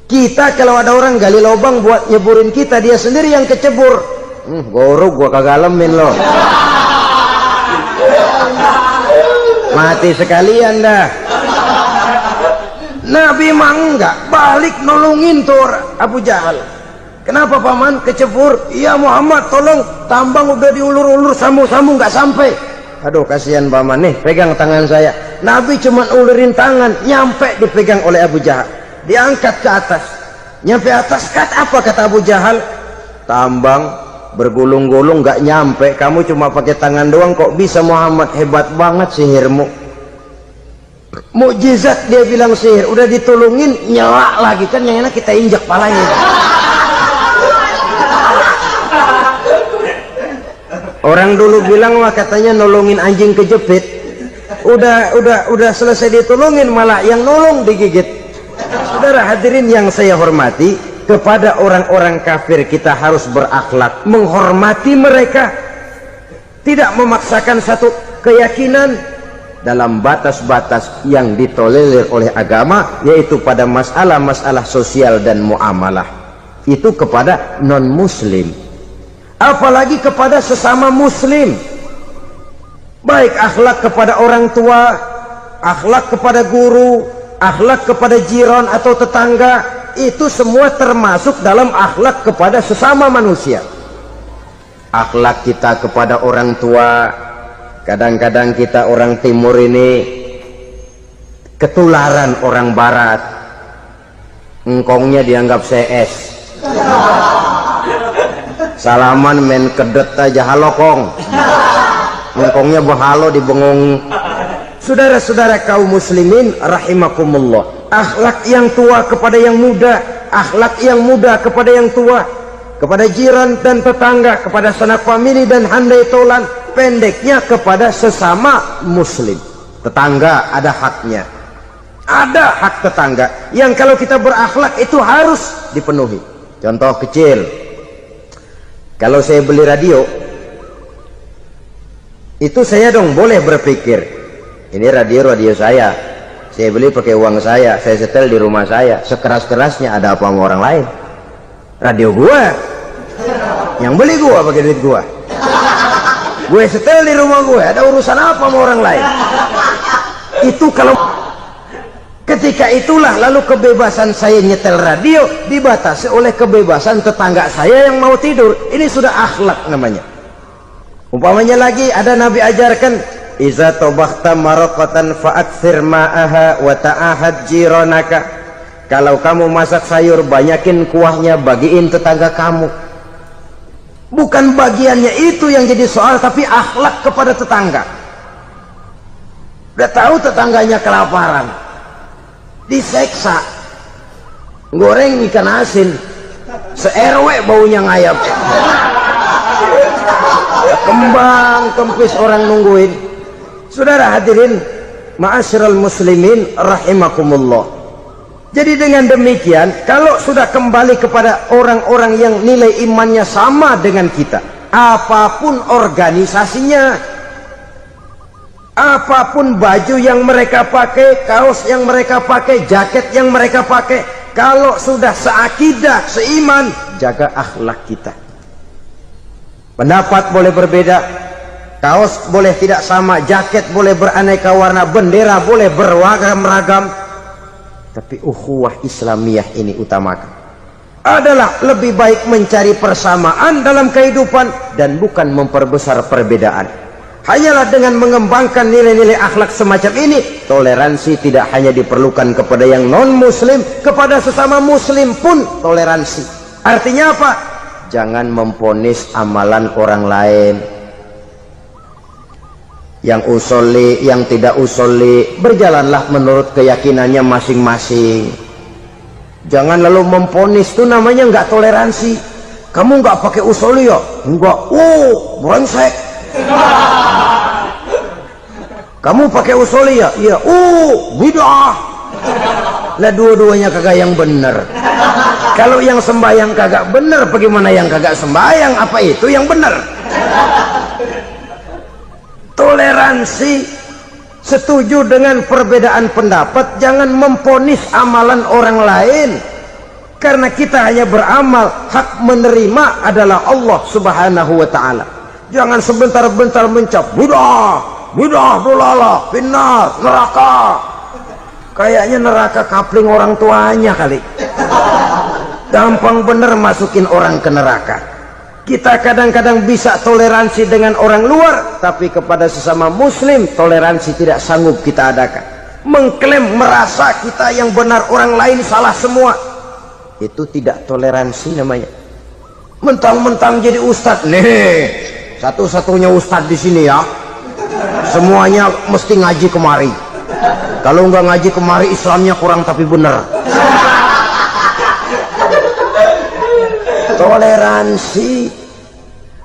Kita kalau ada orang gali lubang buat nyeburin kita, dia sendiri yang kecebur. Gorok gua kagak lemin loh. mati sekalian dah. Nabi mah enggak, balik nolongin tuh Abu Jahal. Kenapa paman? Kecebur. Iya Muhammad, tolong, tambang udah diulur-ulur, sambung-sambung nggak sampai. Aduh kasihan paman, nih pegang tangan saya. Nabi cuma ulurin tangan, nyampe dipegang oleh Abu Jahal, diangkat ke atas. Nyampe atas, apa kata Abu Jahal? Tambang bergulung-gulung nggak nyampe, kamu cuma pakai tangan doang kok bisa Muhammad, hebat banget sihirmu. Mukjizat dia bilang sihir, udah ditolongin nyala lagi, kan yang enak kita injak palanya. Orang dulu bilang wah katanya nolongin anjing kejepit, udah selesai ditolongin malah yang nolong digigit. Saudara hadirin yang saya hormati, kepada orang-orang kafir kita harus berakhlak, menghormati mereka, tidak memaksakan satu keyakinan dalam batas-batas yang ditolerir oleh agama, yaitu pada masalah-masalah sosial dan muamalah. Itu kepada non-muslim, apalagi kepada sesama muslim. Baik akhlak kepada orang tua, akhlak kepada guru, akhlak kepada jiran atau tetangga, itu semua termasuk dalam akhlak kepada sesama manusia. Akhlak kita kepada orang tua, kadang-kadang kita orang timur ini ketularan orang barat. Engkongnya dianggap CS, salaman main kedet aja, halo kong, engkongnya berhalo di bengong. Saudara-saudara kaum muslimin rahimakumullah, akhlak yang tua kepada yang muda, akhlak yang muda kepada yang tua, kepada jiran dan tetangga, kepada sanak famili dan handai tolan, pendeknya kepada sesama muslim. Tetangga ada haknya, ada hak tetangga yang kalau kita berakhlak itu harus dipenuhi. Contoh kecil, kalau saya beli radio, itu saya dong boleh berpikir, ini radio saya beli pakai uang saya setel di rumah saya, sekeras-kerasnya ada apa sama orang lain? Radio gua, yang beli gua pakai duit gua, gue setel di rumah gue, ada urusan apa sama orang lain? Itu kalau ketika itulah lalu kebebasan saya nyetel radio dibatasi oleh kebebasan tetangga saya yang mau tidur. Ini sudah akhlak namanya. Umpamanya lagi ada Nabi ajarkan, iza tobakhta maraqatan fa'akthir ma'aha wa ta'ahad jiranaka. Kalau kamu masak sayur, banyakin kuahnya, bagiin tetangga kamu. Bukan bagiannya itu yang jadi soal, tapi akhlak kepada tetangga. Udah tahu tetangganya kelaparan, diseksa, goreng ikan asin, se-RW baunya ngayap, kembang kempis orang nungguin. Saudara hadirin ma'asyiral muslimin rahimakumullah. Jadi dengan demikian, kalau sudah kembali kepada orang-orang yang nilai imannya sama dengan kita, apapun organisasinya, apapun baju yang mereka pakai, kaos yang mereka pakai, jaket yang mereka pakai, kalau sudah seakidah, seiman, jaga akhlak kita. Pendapat boleh berbeda, kaos boleh tidak sama, jaket boleh beraneka warna, bendera boleh beragam-ragam, tapi ukhuwah Islamiyah ini utamakan. Adalah lebih baik mencari persamaan dalam kehidupan dan bukan memperbesar perbedaan. Hanyalah dengan mengembangkan nilai-nilai akhlak semacam ini, toleransi tidak hanya diperlukan kepada yang non-muslim, kepada sesama muslim pun toleransi. Artinya apa? Jangan memponis amalan orang lain. Yang usolli, yang tidak usolli, berjalanlah menurut keyakinannya masing-masing. Jangan lalu memponis, itu namanya nggak toleransi. Kamu nggak pakai usolli ya? Enggak. Brengsek. Kamu pakai usolli ya? Iya. Bid'ah. Lah dua-duanya kagak yang bener. Kalau yang sembahyang kagak bener, bagaimana yang kagak sembahyang? Apa itu yang bener? Toleransi, setuju dengan perbedaan pendapat, jangan memponis amalan orang lain, karena kita hanya beramal, hak menerima adalah Allah subhanahu wa ta'ala. Jangan sebentar-bentar mencap bid'ah, bidah dolalah finnar, neraka. Kayaknya neraka kapling orang tuanya kali. Gampang bener masukin orang ke neraka. Kita kadang-kadang bisa toleransi dengan orang luar, tapi kepada sesama muslim toleransi tidak sanggup kita adakan. Mengklaim merasa kita yang benar, orang lain salah semua, itu tidak toleransi namanya. Mentang-mentang jadi ustadz nih, satu-satunya ustadz di sini ya, semuanya mesti ngaji kemari. Kalau nggak ngaji kemari Islamnya kurang tapi benar. Toleransi.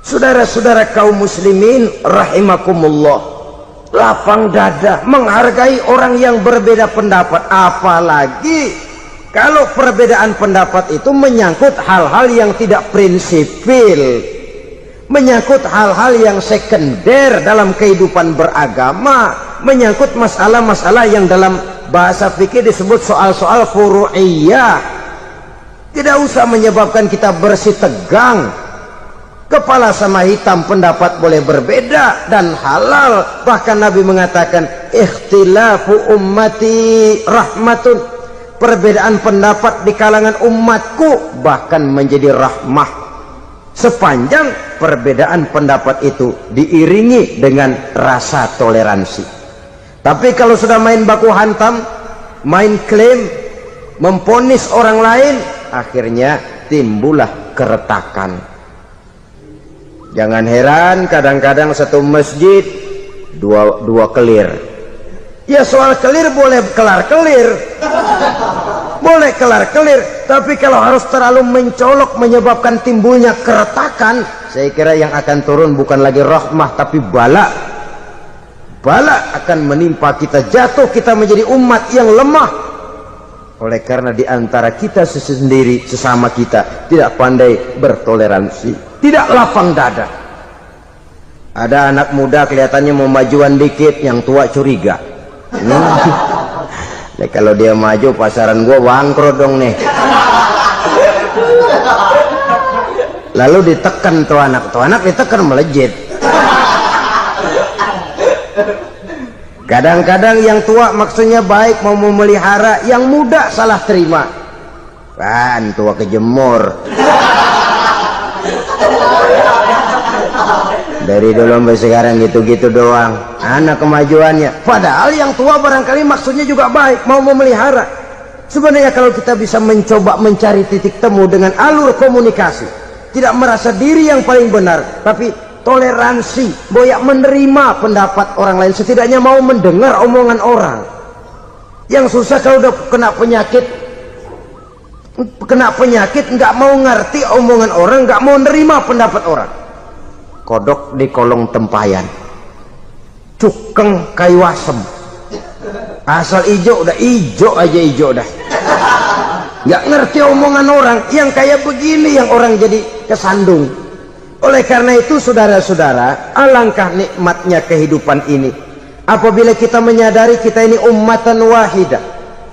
Saudara-saudara kaum muslimin rahimakumullah, lapang dada menghargai orang yang berbeda pendapat, apalagi kalau perbedaan pendapat itu menyangkut hal-hal yang tidak prinsipil, menyangkut hal-hal yang sekunder dalam kehidupan beragama, menyangkut masalah-masalah yang dalam bahasa fikih disebut soal-soal furu'iyah. Tidak usah menyebabkan kita bersih tegang. Kepala sama hitam pendapat boleh berbeda dan halal. Bahkan Nabi mengatakan ikhtilafu ummati rahmatun, perbedaan pendapat di kalangan umatku bahkan menjadi rahmah, sepanjang perbedaan pendapat itu diiringi dengan rasa toleransi. Tapi kalau sudah main baku hantam, main klaim, memponis orang lain, akhirnya timbullah keretakan. Jangan heran kadang-kadang satu masjid dua kelir. Ya soal kelir boleh kelar-kelir, boleh kelar-kelir, tapi kalau harus terlalu mencolok menyebabkan timbulnya keretakan, saya kira yang akan turun bukan lagi rahmah tapi bala. Bala akan menimpa kita, jatuh kita menjadi umat yang lemah. Oleh karena di antara kita sendiri, sesama kita tidak pandai bertoleransi, tidak lapang dada. Ada anak muda kelihatannya mau majuan dikit, yang tua curiga. Nah, kalau dia maju pasaran gua bangkrut dong nih. Lalu ditekan tuh anak ditekan melejit. Kadang-kadang yang tua maksudnya baik, mau memelihara, yang muda salah terima. Kan tua kejemur. Dari dulu sampai sekarang gitu-gitu doang, anak kemajuannya. Padahal yang tua barangkali maksudnya juga baik, mau memelihara. Sebenarnya kalau kita bisa mencoba mencari titik temu dengan alur komunikasi, tidak merasa diri yang paling benar, tapi toleransi, boyak menerima pendapat orang lain, setidaknya mau mendengar omongan orang. Yang susah kalau udah kena penyakit nggak mau ngerti omongan orang, nggak mau nerima pendapat orang. Kodok di kolong tempayan, cukeng kayu asem, asal ijo udah ijo aja, ijo dah. Nggak ngerti omongan orang, yang kayak begini yang orang jadi kesandung. Oleh karena itu saudara-saudara, alangkah nikmatnya kehidupan ini apabila kita menyadari kita ini ummatan wahidah,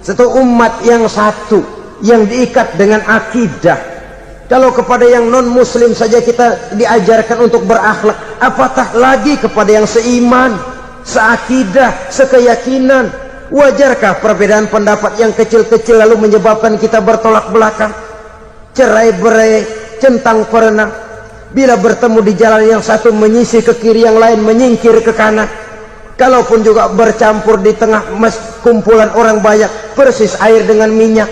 satu umat yang satu, yang diikat dengan akidah. Kalau kepada yang non muslim saja kita diajarkan untuk berakhlak, apatah lagi kepada yang seiman, seakidah, sekeyakinan. Wajarkah perbedaan pendapat yang kecil-kecil lalu menyebabkan kita bertolak belakang, cerai-berai, centang perenang? Bila bertemu di jalan yang satu menyisih ke kiri, yang lain menyingkir ke kanan. Kalaupun juga bercampur di tengah kumpulan orang banyak, persis air dengan minyak.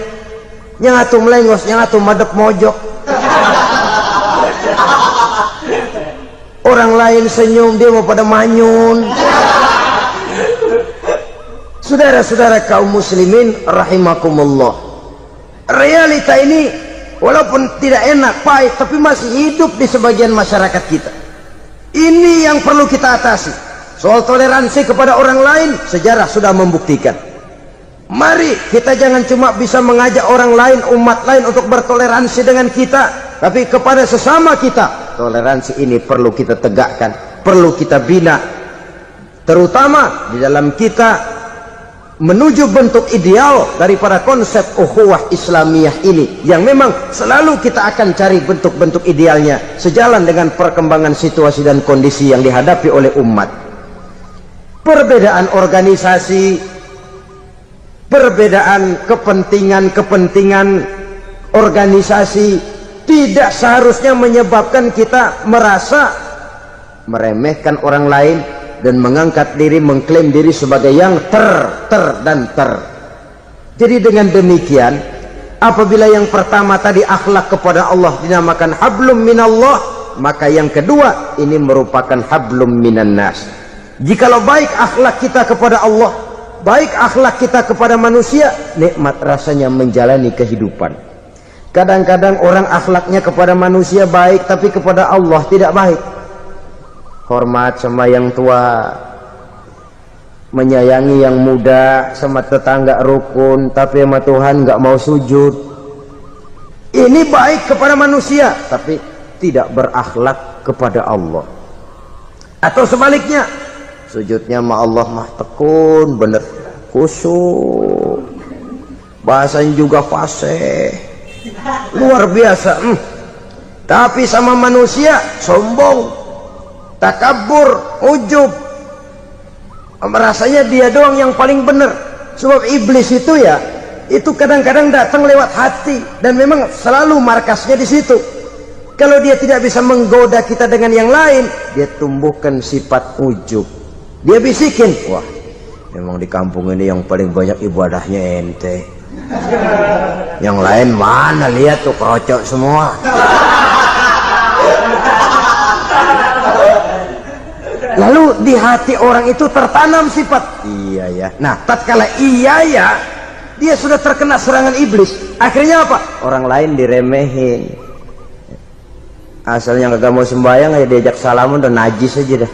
Yang atu melengos, yang atu madep mojok. Orang lain senyum, dia mau pada manyun. Saudara-saudara kaum muslimin rahimakumullah, realita ini walaupun tidak enak, pahit, tapi masih hidup di sebagian masyarakat kita. Ini yang perlu kita atasi. Soal toleransi kepada orang lain, sejarah sudah membuktikan. Mari kita jangan cuma bisa mengajak orang lain, umat lain untuk bertoleransi dengan kita, tapi kepada sesama kita, toleransi ini perlu kita tegakkan, perlu kita bina, terutama di dalam kita menuju bentuk ideal daripada konsep ukhuwah Islamiyah ini, yang memang selalu kita akan cari bentuk-bentuk idealnya sejalan dengan perkembangan situasi dan kondisi yang dihadapi oleh umat. perbedaan organisasi, perbedaan kepentingan organisasi tidak seharusnya menyebabkan kita merasa meremehkan orang lain dan mengangkat diri, mengklaim diri sebagai yang ter. Jadi dengan demikian, apabila yang pertama tadi akhlak kepada Allah dinamakan hablum minallah, maka yang kedua ini merupakan hablum minan nas. Jikalau baik akhlak kita kepada Allah, baik akhlak kita kepada manusia, nikmat rasanya menjalani kehidupan. Kadang-kadang orang akhlaknya kepada manusia baik, tapi kepada Allah tidak baik. Hormat sama yang tua, menyayangi yang muda, sama tetangga rukun, tapi sama Tuhan nggak mau sujud. Ini baik kepada manusia, tapi tidak berakhlak kepada Allah. Atau sebaliknya, sujudnya sama Allah mah tekun, bener khusyuk, bahasanya juga fasih, luar biasa. Tapi sama manusia sombong, takabur, ujub, merasanya dia doang yang paling benar. Sebab iblis itu ya, itu kadang-kadang datang lewat hati dan memang selalu markasnya di situ. Kalau dia tidak bisa menggoda kita dengan yang lain, dia tumbuhkan sifat ujub. Dia bisikin, wah memang di kampung ini yang paling banyak ibadahnya ente, yang lain mana, lihat tuh kerocok semua. Lalu di hati orang itu tertanam sifat iya ya. Nah, tatkala iya ya, dia sudah terkena serangan iblis. Akhirnya apa? Orang lain diremehin. Asalnya nggak mau sembahyang, ya diajak salaman udah najis aja dah.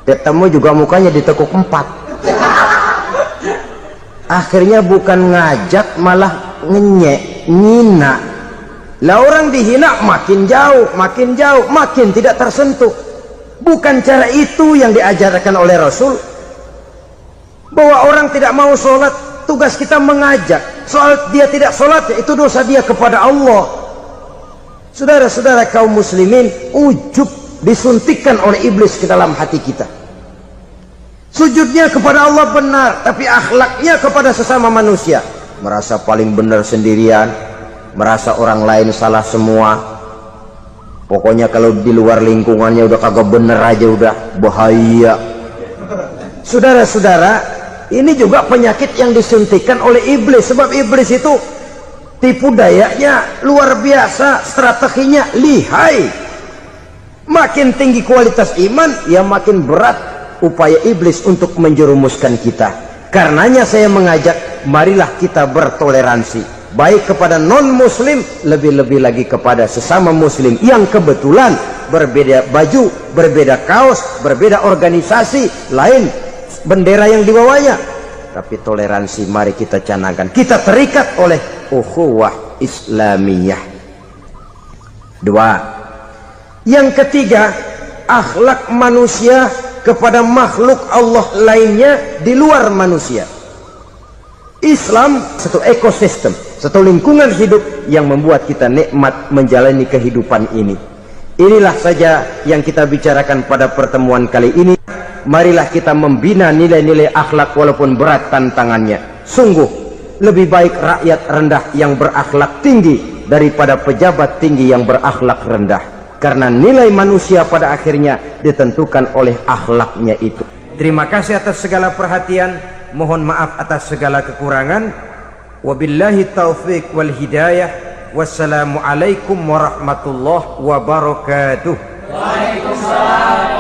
Ketemu juga mukanya ditekuk 4. Akhirnya bukan ngajak, malah ngenyek, ngina. Lah orang dihina makin jauh, makin tidak tersentuh. Bukan cara itu yang diajarkan oleh Rasul. Bahwa orang tidak mau sholat, tugas kita mengajak. Soal dia tidak sholat, itu dosa dia kepada Allah. Saudara-saudara kaum muslimin, ujub disuntikkan oleh iblis ke dalam hati kita. Sujudnya kepada Allah benar, tapi akhlaknya kepada sesama manusia merasa paling benar sendirian, merasa orang lain salah semua. Pokoknya kalau di luar lingkungannya udah kagak bener aja udah bahaya. Saudara-saudara, ini juga penyakit yang disuntikkan oleh iblis. Sebab iblis itu tipu dayanya luar biasa, strateginya lihai. Makin tinggi kualitas iman, ya makin berat upaya iblis untuk menjerumuskan kita. Karenanya saya mengajak, marilah kita bertoleransi, baik kepada non muslim, lebih-lebih lagi kepada sesama muslim yang kebetulan berbeda baju, berbeda kaos, berbeda organisasi, lain bendera yang dibawanya. Tapi toleransi mari kita canangkan. Kita terikat oleh ukhuwah Islamiyah. 2. Yang ketiga, akhlak manusia kepada makhluk Allah lainnya di luar manusia. Islam satu ekosistem, satu lingkungan hidup yang membuat kita nikmat menjalani kehidupan ini. Inilah saja yang kita bicarakan pada pertemuan kali ini. Marilah kita membina nilai-nilai akhlak walaupun berat tantangannya. Sungguh lebih baik rakyat rendah yang berakhlak tinggi daripada pejabat tinggi yang berakhlak rendah. Karena nilai manusia pada akhirnya ditentukan oleh akhlaknya itu. Terima kasih atas segala perhatian. Mohon maaf atas segala kekurangan. Wabillahi taufiq wal hidayah. Wassalamualaikum warahmatullahi wabarakatuh. Waalaikumsalam.